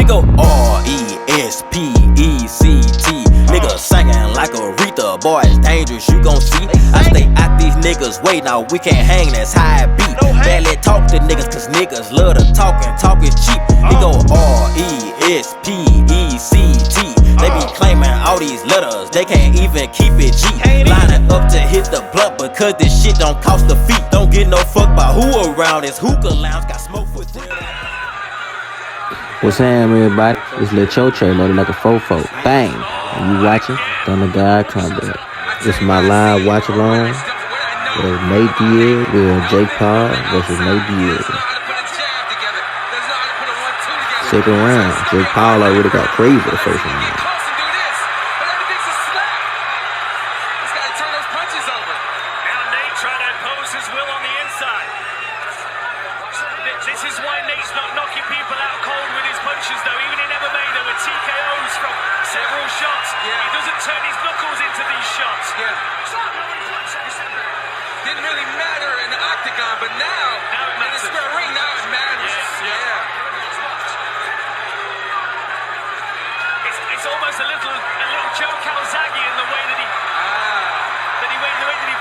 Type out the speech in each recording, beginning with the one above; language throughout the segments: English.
It go R-E-S-P-E-C-T. Niggas singing like Aretha, boy, it's dangerous, you gon' see. I stay out these niggas' way, now we can't hang, that's how it be. Barely talk to niggas, cause niggas love to talk and talk is cheap. It go R-E-S-P-E-C-T. They be claiming all these letters, they can't even keep it G. Lining up to hit the blunt because this shit don't cost a feet. Don't get no fuck by who around this hookah lounge, got smoke for them. What's happening, everybody? It's Lil Cho loaded like a fofo. Bang! And you watching Thunder God Combat. It's my live watch along with Nate Diaz with Jake Paul versus Nate Diaz. Second round, Jake Paul already got crazy the first round. This is why Nate's not knocking people out cold with his punches, though. Even in MMA, there were TKOs from several shots. He doesn't turn his knuckles into these shots. Didn't really matter in the octagon, but now it matters. in the square ring, now it matters. It's almost a little Joe Calzaghe in the way that he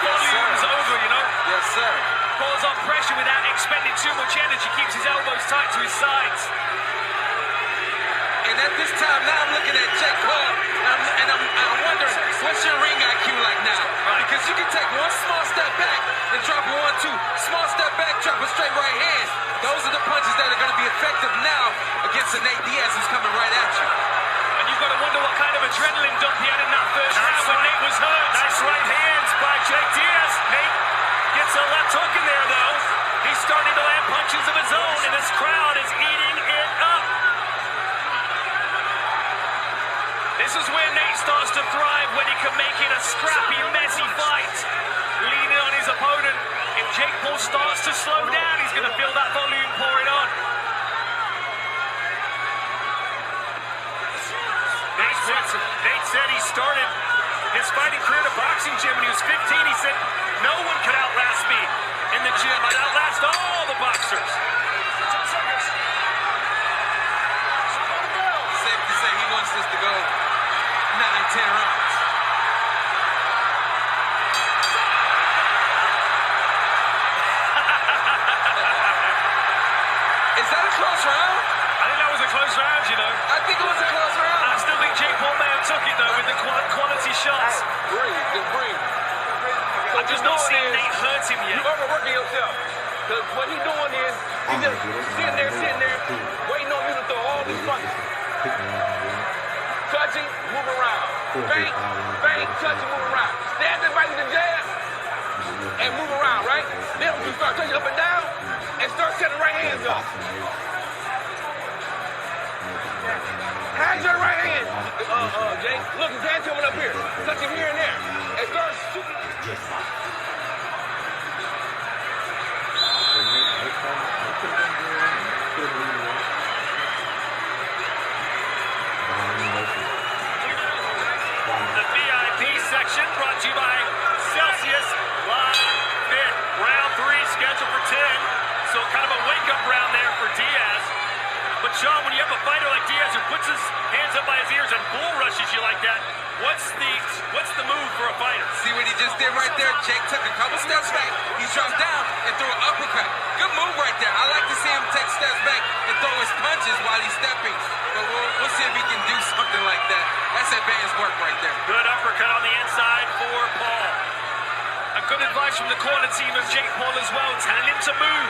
volumes over, you know. Yes, sir. Falls off pressure without expending too much energy, keeps his elbows tight to his sides. And at this time, now I'm looking at Jake Paul, and I'm wondering, what's your ring IQ like now? Right. Because you can take one small step back and drop a 1-2. Small step back, drop a straight right hand. Those are the punches that are going to be effective now against a Nate Diaz who's coming right at you. And you've got to wonder what kind of adrenaline dump he had in that first round when Nate was hurt. Nice right hands by Jake Diaz. Nate gets a left hook in there, though. He's starting to land punches of his own, and this crowd is eating it up. This is where Nate starts to thrive, when he can make it a scrappy, messy fight. Leaning on his opponent. If Jake Paul starts to slow down, he's going to feel that volume pouring on. Nate said he started his fighting career at a boxing gym when he was 15. He said, no one could outlast me in the gym. I'd outlast all the boxers. Safe to say he wants this to go 9-10 rounds. Is that a close round? I think that was a close round, you know. I think it was a close round. I still think Jake Paul may have took it, though, with the quality shots. Breathe. I'm just not seeing Nate hurt him yet. You overworking yourself. Because what he's doing is, he's just sitting there, waiting on you to throw all these punches. Touching, move around. Bang, touching, move around. Stand there right in the jab and move around, right? Then when you start touching up and down and start setting right hands up. How's your right hand? Jake, look, his hand coming up here. Touch him here and there. And start shooting. The VIP section brought to you by Celsius Live Fit. Round 3 scheduled for 10. So kind of a wake-up round there for Diaz. But Sean, when you have a fighter like Diaz who puts his hands up by his ears and bull rushes you like that, what's the move for a fighter? See what he just did right there? Jake took a couple steps back. He dropped down and threw an uppercut. Good move right there. I like to see him take steps back and throw his punches while he's stepping. But we'll see if he can do something like that. That's advanced work right there. Good uppercut on the inside for Paul. A good advice from the corner team of Jake Paul as well, telling him to move,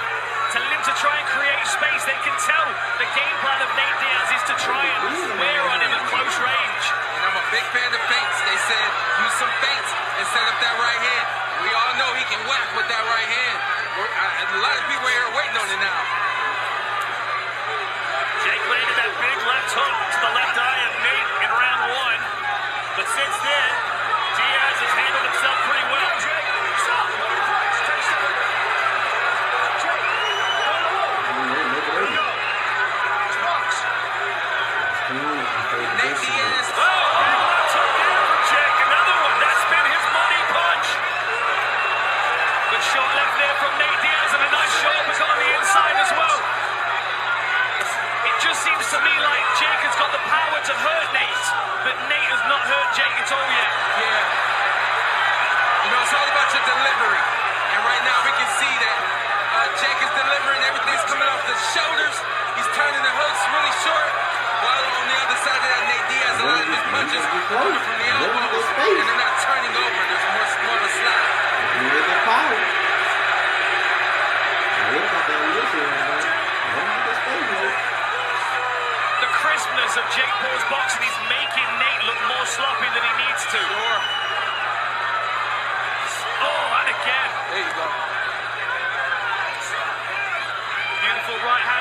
telling him to try and create space. They can tell the game plan of Nate Diaz is to try and wear on him at close range. And I'm a big fan of feints. They said use some feints and set up that right hand. We all know he can whack with that right hand. A lot of people here are waiting on it now. Jake landed that big left hook to the left eye of Nate in round 1. But since then, Diaz has handled himself pretty well. Nate Diaz. Oh, big left hook there from Jake. Another one. That's been his money punch. Good shot left there from Nate Diaz and a nice shot on the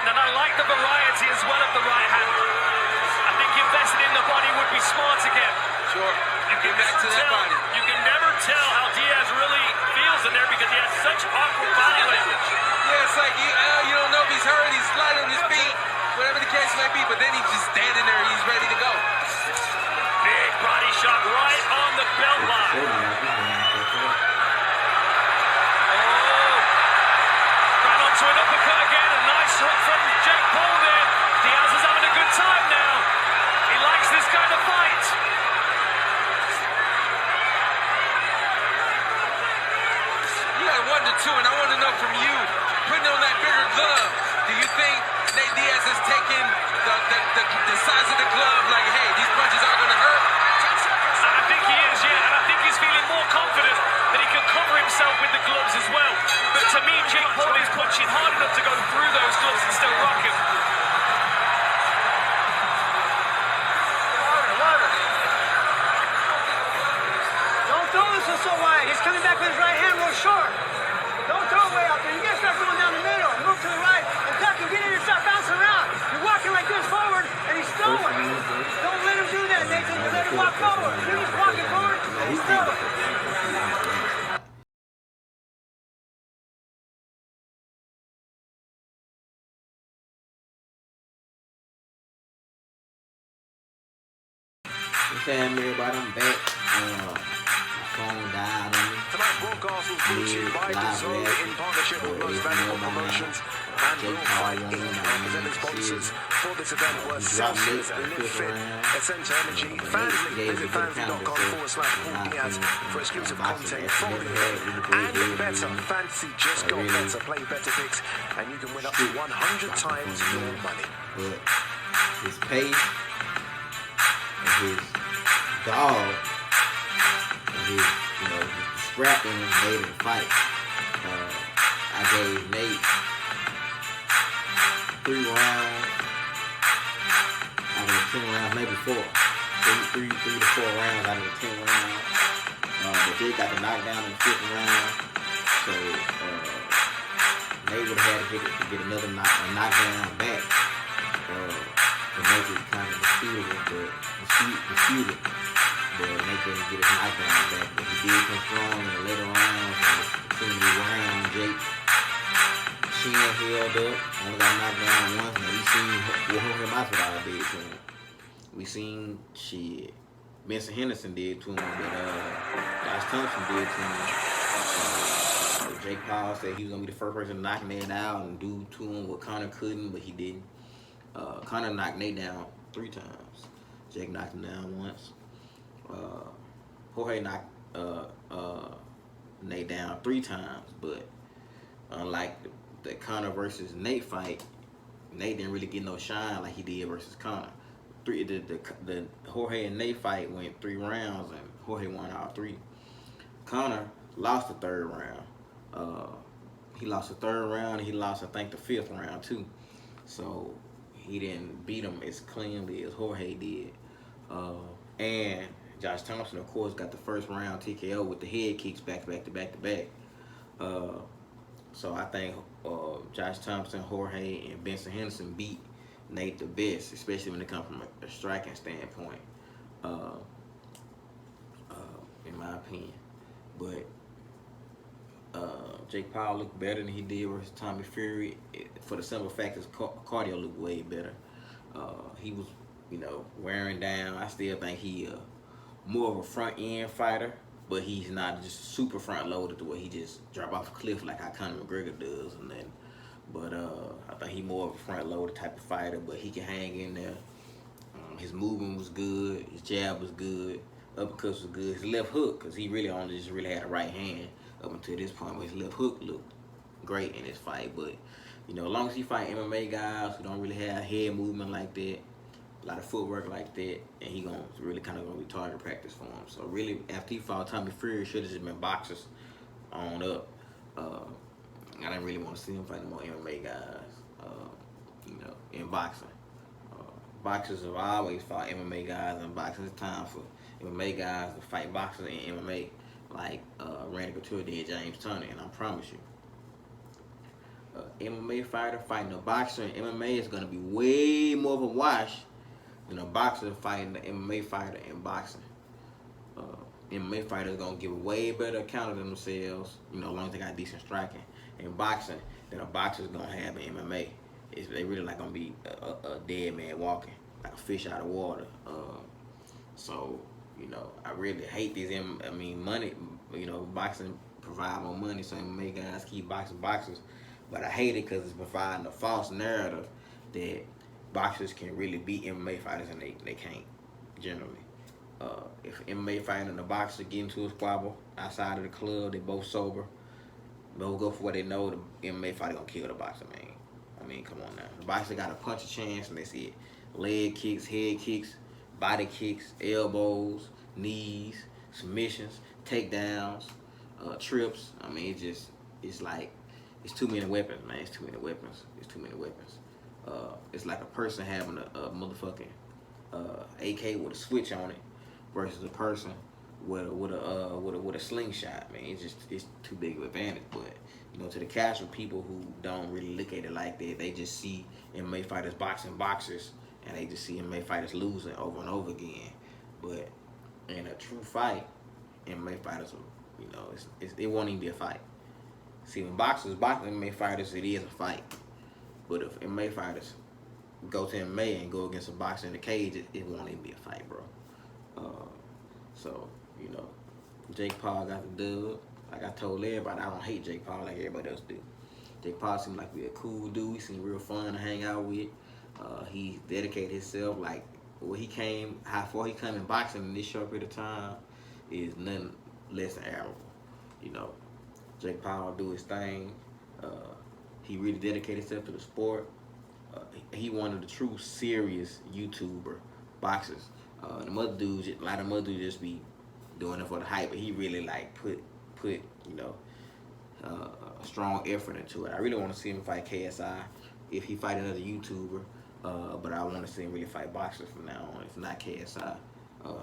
hand, and I like the variety as well of the right hand. I think investing in the body would be smart again. Sure. You can Get back to that body. You can never tell how Diaz really feels in there because he has such awkward body language. Yeah, it's like you don't know if he's hurt, he's light on his feet, whatever the case may be, but then he's just standing there, he's ready to go. Big body shot right on the belt line. Ran onto an uppercut again. A nice hook from Jake Paul there. Diaz is having a good time now. He likes this kind of fight. You got 1-2, and I want to know from you, putting on that bigger glove, do you think Nate Diaz has taken the size of the glove, like, hey, these punches are going to hurt? I think he is, yeah, and I think he's feeling more confident that he can cover himself with the gloves as well. But to me, Jake Paul is punching hard enough to go through those gloves and still rock him. Don't throw this one so wide. He's coming back with his right hand real short. Don't throw it way out there. You gotta start going down the middle. Move to the right and duck and get in and start bouncing around. You're walking like this forward and he's throwing. Don't let him do that, Nathan. Let him walk forward. You're just walking forward and he's throwing. What's happening, everybody? I'm back. My phone died on me. Tonight, broadcast was brought to you by DAZN in partnership with Most Valuable Promotions and Real Fight Inc. Representing sponsors for this event were Celsius, Live Fit, Essential Energy, Fansly. Visit fansly.com/Diaz for exclusive content from the event and better. Fantasy just got better. Play better picks and you can win up to 100 times your money. But his pace and his dog and his, his scrapping made him fight. I gave Nate 3 rounds out of the 10 rounds, maybe 4. 3 to 4 rounds out of the 10 rounds. But Jake got the knockdown in the 5th round. So Nate would have had to get another knockdown back to make it kind of disputable, but they couldn't get his knockdown back. But he did come strong in the later rounds. And the round, Jake chin held up, only got knocked down once. And we seen Jorge Masvidal did to him. We seen shit Benson Henderson did to him, but Josh Thompson did to him. Jake Paul said he was gonna be the first person to knock Nate out and do to him what Conor couldn't, but he didn't. Conor knocked Nate down 3 times. Jake knocked him down once. Jorge knocked Nate down 3 times, but unlike the Conor versus Nate fight, Nate didn't really get no shine like he did versus Conor. The Jorge and Nate fight went 3 rounds, and Jorge won all 3. Conor lost the 3rd round. He lost the 3rd round, and he lost, I think, the 5th round too. So he didn't beat him as cleanly as Jorge did. And Josh Thompson, of course, got the 1st round TKO with the head kicks back to back. So I think Josh Thompson, Jorge, and Benson Henderson beat Nate the best, especially when it comes from a striking standpoint, in my opinion. But Jake Paul looked better than he did versus Tommy Fury for the simple fact his cardio looked way better. He was, wearing down. I still think he more of a front end fighter, but he's not just super front loaded the way he just drop off a cliff like how Conor McGregor does. But I think he more of a front loaded type of fighter, but he can hang in there. His movement was good. His jab was good. Uppercuts was good. His left hook, because he really only just had a right hand up until this point, but his left hook looked great in this fight. But as long as he fight MMA guys who don't really have head movement like that, a lot of footwork like that, and he gonna be target practice for him. So really, after he fought Tommy Fury, should have just been boxers on up. I didn't really want to see him fight more MMA guys, in boxing. Boxers have always fought MMA guys, and boxing is time for MMA guys to fight boxers in MMA, like Randy Couture did James Toney, and I promise you. MMA fighter fighting a boxer in MMA is gonna be way more of a wash than a boxer fighting an MMA fighter in boxing. MMA fighters gonna give a way better account of themselves, as long as they got decent striking in boxing than a boxer's gonna have in MMA. They really not gonna be a dead man walking, like a fish out of water. So, I really hate these. Money. Boxing provide more money, so MMA guys keep boxing boxers. But I hate it because it's providing a false narrative that boxers can really beat MMA fighters, and they can't generally. If MMA fighter and a boxer get into a squabble outside of the club, they both sober, both go for what they know, the MMA fighter gonna kill the boxer, man. Come on now. The boxer got a punch a chance, and that's it. Leg kicks, head kicks, body kicks, elbows, knees, submissions, takedowns, trips. It's too many weapons, man. It's too many weapons. It's like a person having a motherfucking AK with a switch on it versus a person with a slingshot, man. It's too big of an advantage. But to the casual people who don't really look at it like that, they just see MMA fighters boxing boxers, and they just see MMA fighters losing over and over again. But in a true fight, MMA fighters, it won't even be a fight. See, when boxers box MMA fighters, it is a fight. But if MMA fighters go to MMA and go against a boxer in the cage, it won't even be a fight, bro. So, Jake Paul got the dub. Like I told everybody, I don't hate Jake Paul like everybody else do. Jake Paul seemed like a cool dude. He seemed real fun to hang out with. He dedicated himself. Like, how far he come in boxing in this short period of time is nothing less than admirable. Jake Paul do his thing. He really dedicated himself to the sport. He one of the true serious YouTuber boxers. A lot of other dudes just be doing it for the hype, but he really put a strong effort into it. I really want to see him fight KSI if he fight another YouTuber, but I want to see him really fight boxers from now on, if not KSI.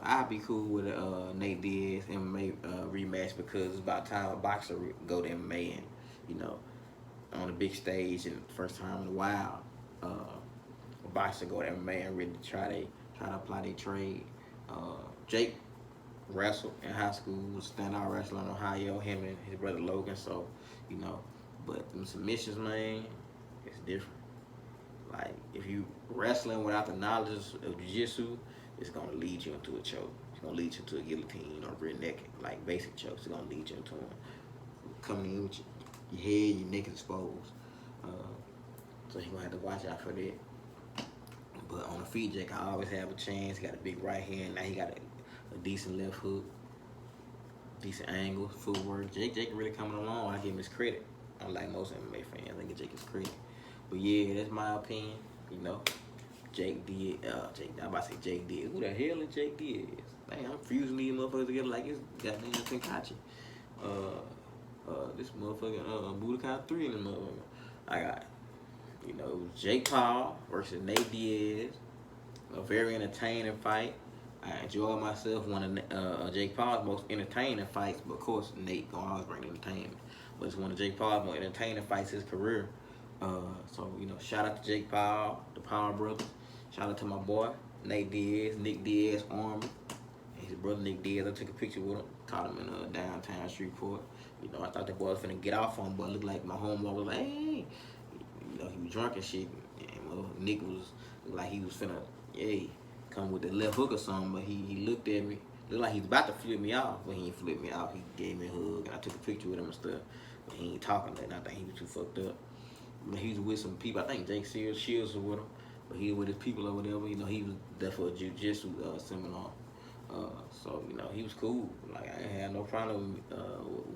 I'd be cool with a Nate Diaz MMA rematch, because it's about time a boxer go to MMA and, on the big stage, and first time in a while, a boxer go to MMA and really try to apply their trade. Jake wrestled in high school, was a standout wrestler in Ohio, him and his brother Logan, so, but them submissions, man, it's different. Like, if you wrestling without the knowledge of jiu-jitsu, it's gonna lead you into a choke. It's gonna lead you to a guillotine or rear neck, like basic chokes. It's gonna lead you into them. Coming in with your head, your neck exposed. So you're gonna have to watch out for that. But on the feet, Jake, I always have a chance. He got a big right hand. Now he got a decent left hook, decent angle, footwork. Jake really coming along. I give him his credit. Unlike most MMA fans, I give Jake his credit. But yeah, that's my opinion. Jake Diaz. I'm about to say Jake Diaz. Who the hell is Jake Diaz? Man, I'm fusing these motherfuckers together like it's goddamn Tenkachi. This motherfucking Budokai 3 in the motherfucker. I got, it was Jake Paul versus Nate Diaz. A very entertaining fight. I enjoyed myself. One of Jake Paul's most entertaining fights, but of course Nate gonna always bring entertainment. But it's one of Jake Paul's most entertaining fights in his career. So, shout out to Jake Paul, the Power Brothers. Shout out to my boy, Nate Diaz, Nick Diaz, Army. And his brother, Nick Diaz, I took a picture with him, caught him in downtown Shreveport. I thought that boy was finna get off on him, but it looked like my homeboy was like, hey. He was drunk and shit. And Nick was like he was finna, come with the left hook or something, but he looked at me. Looked like he was about to flip me off, but he ain't flip me off. He gave me a hug, and I took a picture with him and stuff. But he ain't talking nothing. I think he was too fucked up. He was with some people. I think Jake Shields was with him, but he was with his people or whatever. He was there for a jiu-jitsu seminar. So he was cool. Like, I ain't had no problem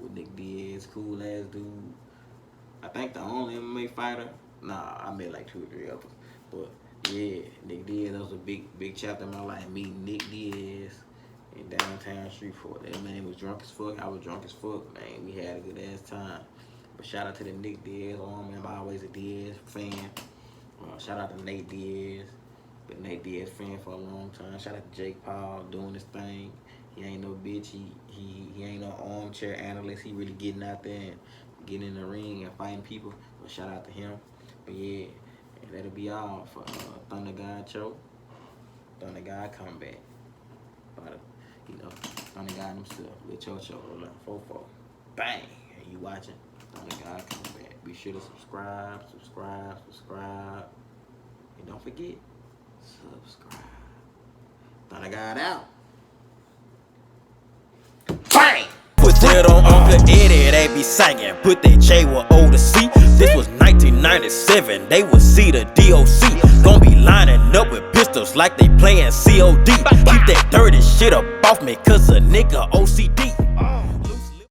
with Nick Diaz. Cool ass dude. I think the only MMA fighter. Nah, I met like 2 or 3 others. But yeah, Nick Diaz, that was a big chapter in my life. Meeting Nick Diaz in downtown Shreveport. That man was drunk as fuck. I was drunk as fuck. Man, we had a good ass time. But shout out to the Nick Diaz army. I'm always a Diaz fan. Shout out to Nate Diaz. Been Nate Diaz fan for a long time. Shout out to Jake Paul doing his thing. He ain't no bitch. He ain't no armchair analyst. He really getting out there and getting in the ring and fighting people. So shout out to him. But yeah, that'll be all for Thunder God Choke. Thunder God Comeback. But, Thunder God himself. Lil Cho, 4-4. Bang! And you watching Thunder God Comeback. Be sure to subscribe. And don't forget, subscribe. Thunder God out. Bang! Put that on Uncle Eddie, they be singing. Put that J with O to C. This was 1997, they would see the DOC. Gon' be lining up with pistols like they playing COD. Keep that dirty shit up off me, cause a nigga OCD.